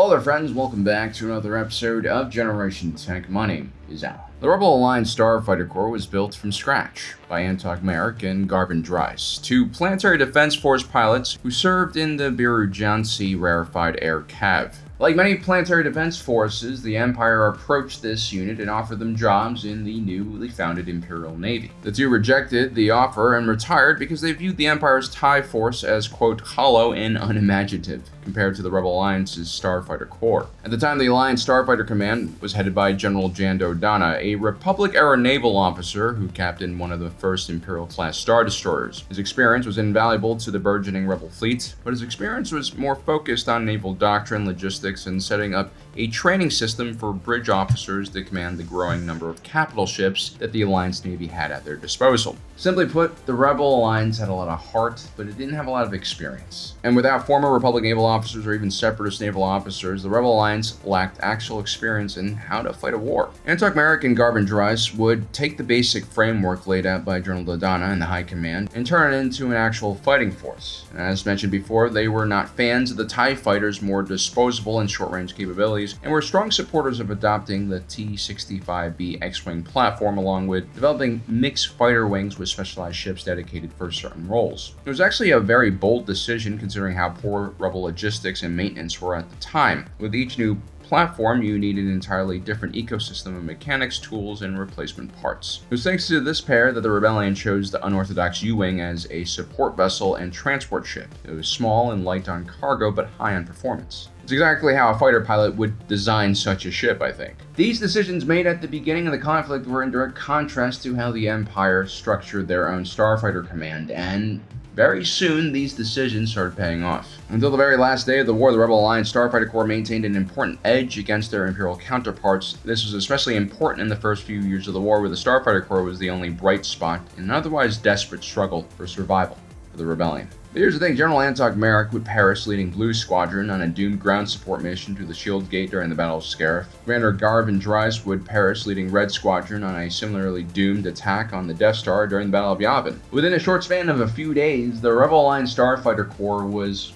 Hello there friends, welcome back to another episode of Generation Tech. My name is Al. The Rebel Alliance Starfighter Corps was built from scratch by Antok Merrick and Garvin Dries, two Planetary Defense Force pilots who served in the Birujansi Rarefied Air Cav. Like many planetary defense forces, the Empire approached this unit and offered them jobs in the newly founded Imperial Navy. The two rejected the offer and retired because they viewed the Empire's TIE force as, quote, hollow and unimaginative compared to the Rebel Alliance's Starfighter Corps. At the time, the Alliance Starfighter Command was headed by General Jando Dana, a Republic-era naval officer who captained one of the first Imperial-class Star Destroyers. His experience was invaluable to the burgeoning Rebel fleet, but his experience was more focused on naval doctrine, logistics, and setting up a training system for bridge officers to command the growing number of capital ships that the Alliance Navy had at their disposal. Simply put, the Rebel Alliance had a lot of heart, but it didn't have a lot of experience. And without former Republic naval officers or even separatist naval officers, the Rebel Alliance lacked actual experience in how to fight a war. Antok Merrick and Garvin Dries would take the basic framework laid out by General Dodana and the High Command and turn it into an actual fighting force. And as mentioned before, they were not fans of the TIE Fighter's more disposable and short-range capabilities, and were strong supporters of adopting the T-65B X-Wing platform, along with developing mixed fighter wings with specialized ships dedicated for certain roles. It was actually a very bold decision considering how poor Rebel logistics and maintenance were at the time. With each new platform, you needed an entirely different ecosystem of mechanics, tools, and replacement parts. It was thanks to this pair that the Rebellion chose the unorthodox U-Wing as a support vessel and transport ship. It was small and light on cargo, but high on performance. It's exactly how a fighter pilot would design such a ship, I think. These decisions made at the beginning of the conflict were in direct contrast to how the Empire structured their own Starfighter command, and very soon, these decisions started paying off. Until the very last day of the war, the Rebel Alliance Starfighter Corps maintained an important edge against their Imperial counterparts. This was especially important in the first few years of the war, where the Starfighter Corps was the only bright spot in an otherwise desperate struggle for survival for the Rebellion. But here's the thing, General Antok Merrick would perish leading Blue Squadron on a doomed ground support mission to the Shield Gate during the Battle of Scarif. Commander Garvin Dries would perish leading Red Squadron on a similarly doomed attack on the Death Star during the Battle of Yavin. Within a short span of a few days, the Rebel Alliance Starfighter Corps was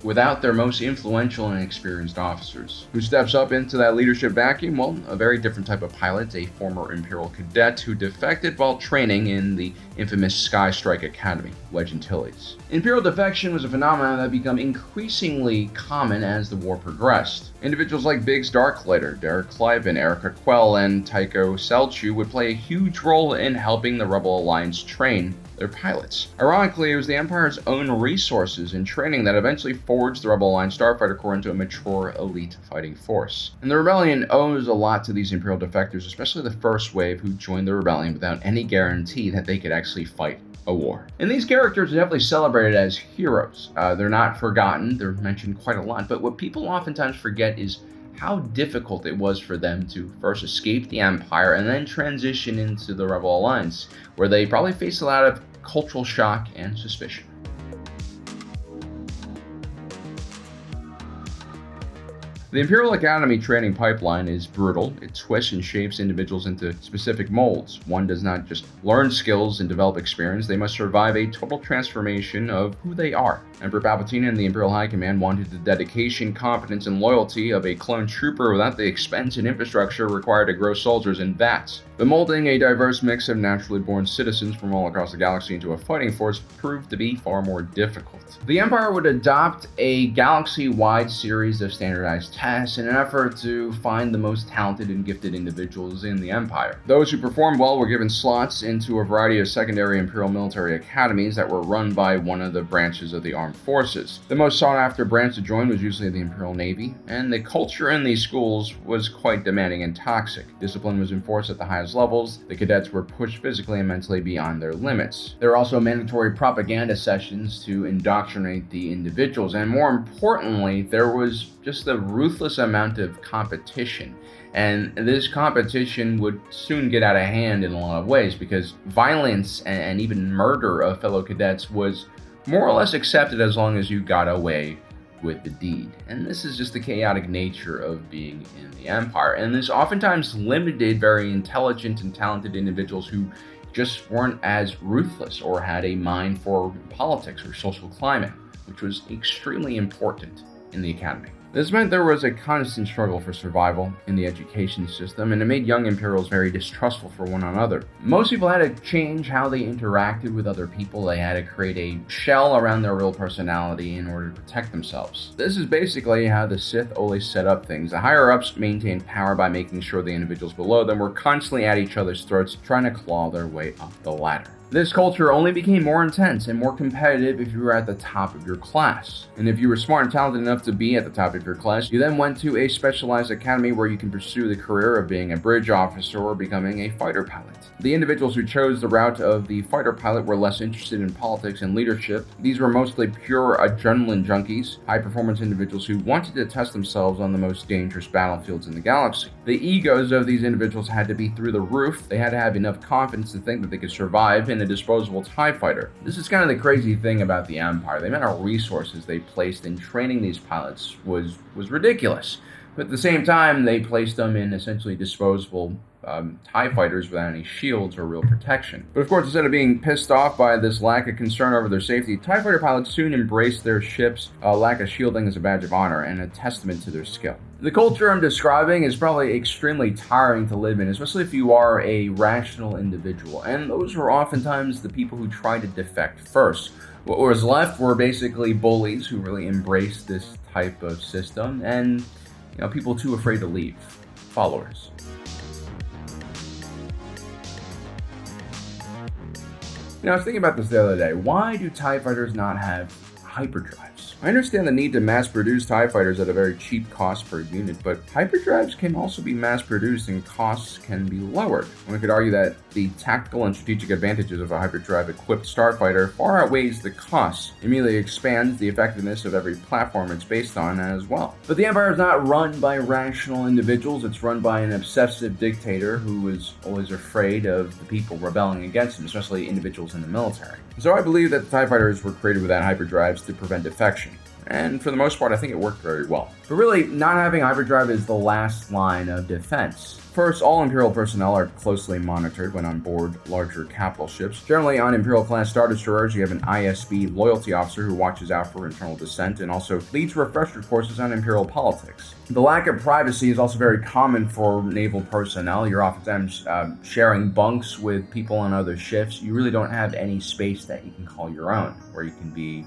without their most influential and experienced officers. Who steps up into that leadership vacuum? Well, a very different type of pilot, a former Imperial cadet who defected while training in the infamous Sky Strike Academy, Wedge Antilles. Imperial defection was a phenomenon that became increasingly common as the war progressed. Individuals like Biggs Darklighter, Derek Cliven, Erica Quell, and Tycho Selchu would play a huge role in helping the Rebel Alliance train their pilots. Ironically, it was the Empire's own resources and training that eventually forged the Rebel Alliance Starfighter Corps into a mature, elite fighting force. And the Rebellion owes a lot to these Imperial defectors, especially the first wave who joined the Rebellion without any guarantee that they could actually fight a war. And these characters are definitely celebrated as heroes. They're not forgotten, they're mentioned quite a lot, but what people oftentimes forget is how difficult it was for them to first escape the Empire and then transition into the Rebel Alliance, where they probably faced a lot of cultural shock and suspicion. The Imperial Academy training pipeline is brutal. It twists and shapes individuals into specific molds. One does not just learn skills and develop experience, they must survive a total transformation of who they are. Emperor Palpatine and the Imperial High Command wanted the dedication, competence, and loyalty of a clone trooper without the expense and infrastructure required to grow soldiers in vats. But molding a diverse mix of naturally born citizens from all across the galaxy into a fighting force proved to be far more difficult. The Empire would adopt a galaxy-wide series of standardized tests in an effort to find the most talented and gifted individuals in the Empire. Those who performed well were given slots into a variety of secondary Imperial military academies that were run by one of the branches of the armed forces. The most sought-after branch to join was usually the Imperial Navy, and the culture in these schools was quite demanding and toxic. Discipline was enforced at the highest levels. The cadets were pushed physically and mentally beyond their limits. There were also mandatory propaganda sessions to indoctrinate the individuals, and more importantly, there was just a ruthless amount of competition. And this competition would soon get out of hand in a lot of ways, because violence and even murder of fellow cadets was more or less accepted as long as you got away with the deed. And this is just the chaotic nature of being in the Empire. And this oftentimes limited very intelligent and talented individuals who just weren't as ruthless or had a mind for politics or social climate, which was extremely important in the academy. This meant there was a constant struggle for survival in the education system, and it made young Imperials very distrustful for one another. Most people had to change how they interacted with other people. They had to create a shell around their real personality in order to protect themselves. This is basically how the Sith always set up things. The higher-ups maintained power by making sure the individuals below them were constantly at each other's throats, trying to claw their way up the ladder. This culture only became more intense and more competitive if you were at the top of your class. And if you were smart and talented enough to be at the top of your class, you then went to a specialized academy where you can pursue the career of being a bridge officer or becoming a fighter pilot. The individuals who chose the route of the fighter pilot were less interested in politics and leadership. These were mostly pure adrenaline junkies, high-performance individuals who wanted to test themselves on the most dangerous battlefields in the galaxy. The egos of these individuals had to be through the roof. They had to have enough confidence to think that they could survive in a disposable TIE fighter. This is kind of the crazy thing about the Empire. The amount of resources they placed in training these pilots was ridiculous. But at the same time, they placed them in essentially disposable TIE fighters without any shields or real protection. But of course, instead of being pissed off by this lack of concern over their safety, TIE fighter pilots soon embraced their ship's lack of shielding as a badge of honor and a testament to their skill. The culture I'm describing is probably extremely tiring to live in, especially if you are a rational individual, and those were oftentimes the people who tried to defect first. What was left were basically bullies who really embraced this type of system, and people too afraid to leave, followers. I was thinking about this the other day. Why do TIE fighters not have hyperdrives? I understand the need to mass-produce TIE fighters at a very cheap cost per unit, but hyperdrives can also be mass-produced and costs can be lowered. One could argue that the tactical and strategic advantages of a hyperdrive-equipped starfighter far outweighs the costs. It immediately expands the effectiveness of every platform it's based on as well. But the Empire is not run by rational individuals. It's run by an obsessive dictator who is always afraid of the people rebelling against him, especially individuals in the military. So I believe that the TIE fighters were created without hyperdrives to prevent defection. And for the most part, I think it worked very well. But really, not having hyperdrive is the last line of defense. First, all Imperial personnel are closely monitored when on board larger capital ships. Generally, on Imperial-class Star Destroyers, you have an ISB loyalty officer who watches out for internal dissent and also leads refresher courses on Imperial politics. The lack of privacy is also very common for naval personnel. You're oftentimes sharing bunks with people on other ships. You really don't have any space that you can call your own, where you can be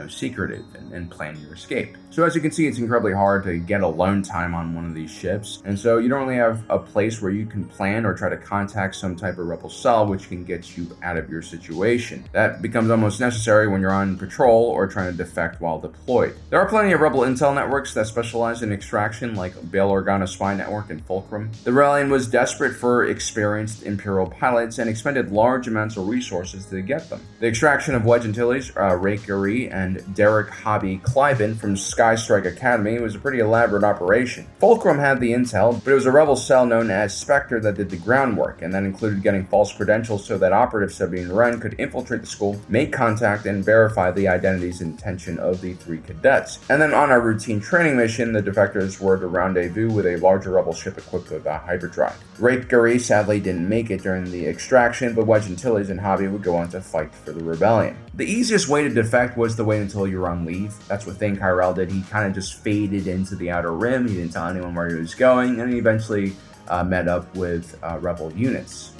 secretive and plan your escape. So as you can see, it's incredibly hard to get alone time on one of these ships. And so you don't really have a place where you can plan or try to contact some type of rebel cell which can get you out of your situation. That becomes almost necessary when you're on patrol or trying to defect while deployed. There are plenty of rebel intel networks that specialize in extraction, like Bail Organa Spy Network and Fulcrum. The rebellion was desperate for experienced Imperial pilots and expended large amounts of resources to get them. The extraction of Wedge Antilles, Ray Gary, and Derek Hobby Cliven from Skystrike Academy was a pretty elaborate operation. Fulcrum had the intel, but it was a rebel cell known as Spectre that did the groundwork, and that included getting false credentials so that Operative Sabine Wren could infiltrate the school, make contact, and verify the identities and intention of the 3 cadets. And then on a routine training mission, the defectors were to rendezvous with a larger rebel ship equipped with a hyperdrive. Ray Gary sadly didn't make it during the extraction, but Wedge Antilles and Hobby would go on to fight for the rebellion. The easiest way to defect was to wait until you were on leave. That's what Thane Kyrell did. He kind of just faded into the outer rim. He didn't tell anyone where he was going, and he eventually met up with rebel units.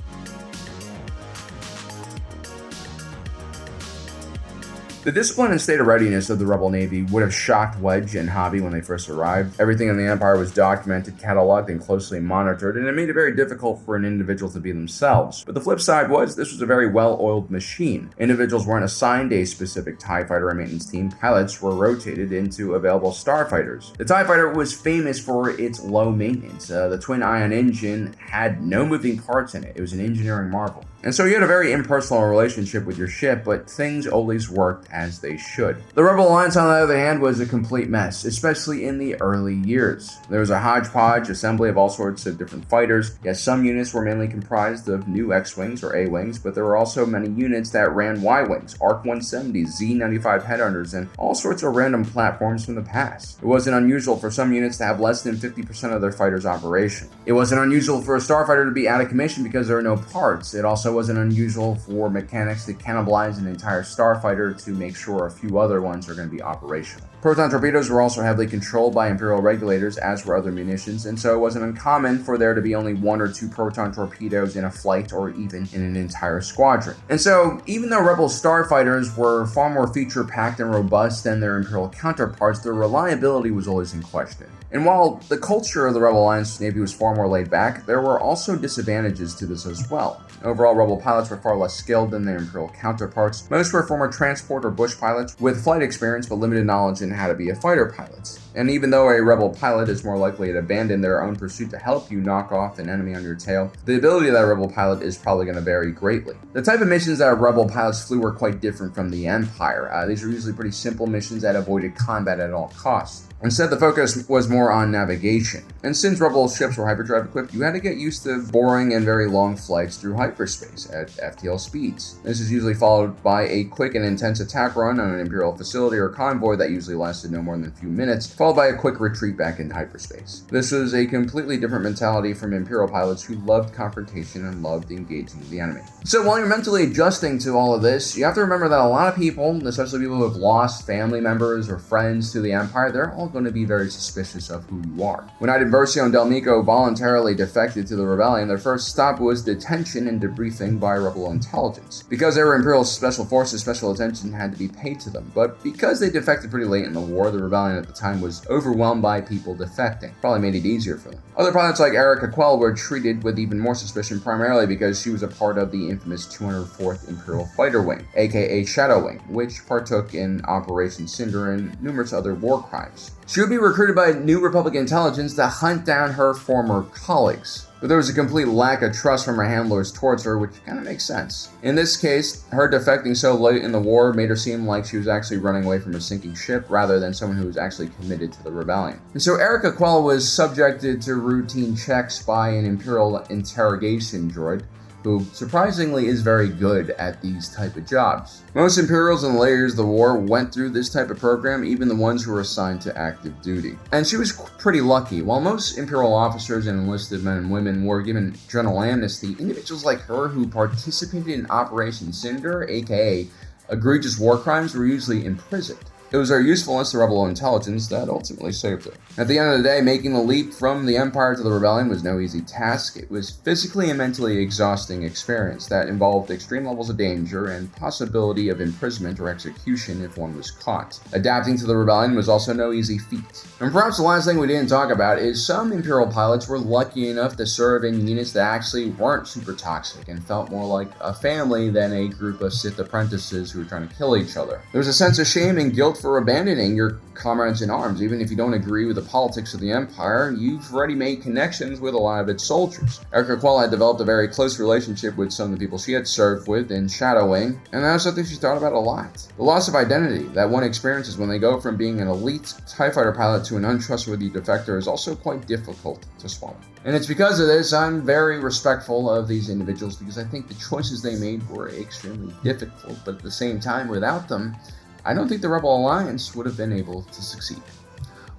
The discipline and state of readiness of the Rebel Navy would have shocked Wedge and Hobby when they first arrived. Everything in the Empire was documented, cataloged, and closely monitored, and it made it very difficult for an individual to be themselves. But the flip side was, this was a very well-oiled machine. Individuals weren't assigned a specific TIE fighter or maintenance team. Pilots were rotated into available starfighters. The TIE fighter was famous for its low maintenance. The twin-ion engine had no moving parts in it. It was an engineering marvel. And so you had a very impersonal relationship with your ship, but things always worked as they should. The Rebel Alliance, on the other hand, was a complete mess, especially in the early years. There was a hodgepodge assembly of all sorts of different fighters. Yes, some units were mainly comprised of new X-Wings or A-Wings, but there were also many units that ran Y-Wings, ARC-170s, Z-95 headhunters, and all sorts of random platforms from the past. It wasn't unusual for some units to have less than 50% of their fighters operational. It wasn't unusual for a starfighter to be out of commission because there were no parts. It also wasn't unusual for mechanics to cannibalize an entire starfighter to make sure a few other ones are going to be operational. Proton torpedoes were also heavily controlled by Imperial regulators, as were other munitions, and so it wasn't uncommon for there to be only 1 or 2 proton torpedoes in a flight or even in an entire squadron. And so, even though Rebel Starfighters were far more feature-packed and robust than their Imperial counterparts, their reliability was always in question. And while the culture of the Rebel Alliance Navy was far more laid back, there were also disadvantages to this as well. Overall, Rebel pilots were far less skilled than their Imperial counterparts. Most were former transport or bush pilots with flight experience but limited knowledge in how to be a fighter pilot. And even though a Rebel pilot is more likely to abandon their own pursuit to help you knock off an enemy on your tail, the ability of that Rebel pilot is probably going to vary greatly. The type of missions that Rebel pilots flew were quite different from the Empire. These were usually pretty simple missions that avoided combat at all costs. Instead, the focus was more on navigation. And since Rebel ships were hyperdrive equipped, you had to get used to boring and very long flights through hyperspace at FTL speeds. This is usually followed by a quick and intense attack run on an Imperial facility or convoy that usually lasted no more than a few minutes, followed by a quick retreat back into hyperspace. This was a completely different mentality from Imperial pilots who loved confrontation and loved engaging the enemy. So while you're mentally adjusting to all of this, you have to remember that a lot of people, especially people who have lost family members or friends to the Empire, they're all going to be very suspicious of who you are. When Versio and Del Mico voluntarily defected to the rebellion, their first stop was detention and debriefing by Rebel intelligence. Because they were Imperial Special Forces, special attention had to be paid to them. But because they defected pretty late in the war, the rebellion at the time was overwhelmed by people defecting. Probably made it easier for them. Other pilots like Erica Quell were treated with even more suspicion, primarily because she was a part of the infamous 204th Imperial Fighter Wing, aka Shadow Wing, which partook in Operation Cinder and numerous other war crimes. She would be recruited by New Republic intelligence to hunt down her former colleagues. But there was a complete lack of trust from her handlers towards her, which kind of makes sense. In this case, her defecting so late in the war made her seem like she was actually running away from a sinking ship rather than someone who was actually committed to the rebellion. And so Erica Quell was subjected to routine checks by an Imperial interrogation droid, who surprisingly is very good at these type of jobs. Most Imperials in the layers of the war went through this type of program, even the ones who were assigned to active duty. And she was pretty lucky. While most Imperial officers and enlisted men and women were given general amnesty, individuals like her who participated in Operation Cinder, aka egregious war crimes, were usually imprisoned. It was her usefulness to Rebel intelligence that ultimately saved her. At the end of the day, making the leap from the Empire to the Rebellion was no easy task. It was physically and mentally exhausting experience that involved extreme levels of danger and possibility of imprisonment or execution if one was caught. Adapting to the Rebellion was also no easy feat. And perhaps the last thing we didn't talk about is some Imperial pilots were lucky enough to serve in units that actually weren't super toxic and felt more like a family than a group of Sith apprentices who were trying to kill each other. There was a sense of shame and guilt for abandoning your comrades in arms. Even if you don't agree with the politics of the Empire, you've already made connections with a lot of its soldiers. Erica Quell had developed a very close relationship with some of the people she had served with in Shadow Wing, and that was something she thought about a lot. The loss of identity that one experiences when they go from being an elite TIE fighter pilot to an untrustworthy defector is also quite difficult to swallow. And it's because of this I'm very respectful of these individuals, because I think the choices they made were extremely difficult, but at the same time, without them, I don't think the Rebel Alliance would have been able to succeed.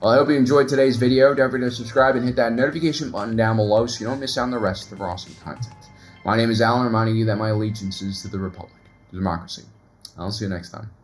Well, I hope you enjoyed today's video. Don't forget to subscribe and hit that notification button down below so you don't miss out on the rest of our awesome content. My name is Alan, reminding you that my allegiance is to the Republic, to democracy. I'll see you next time.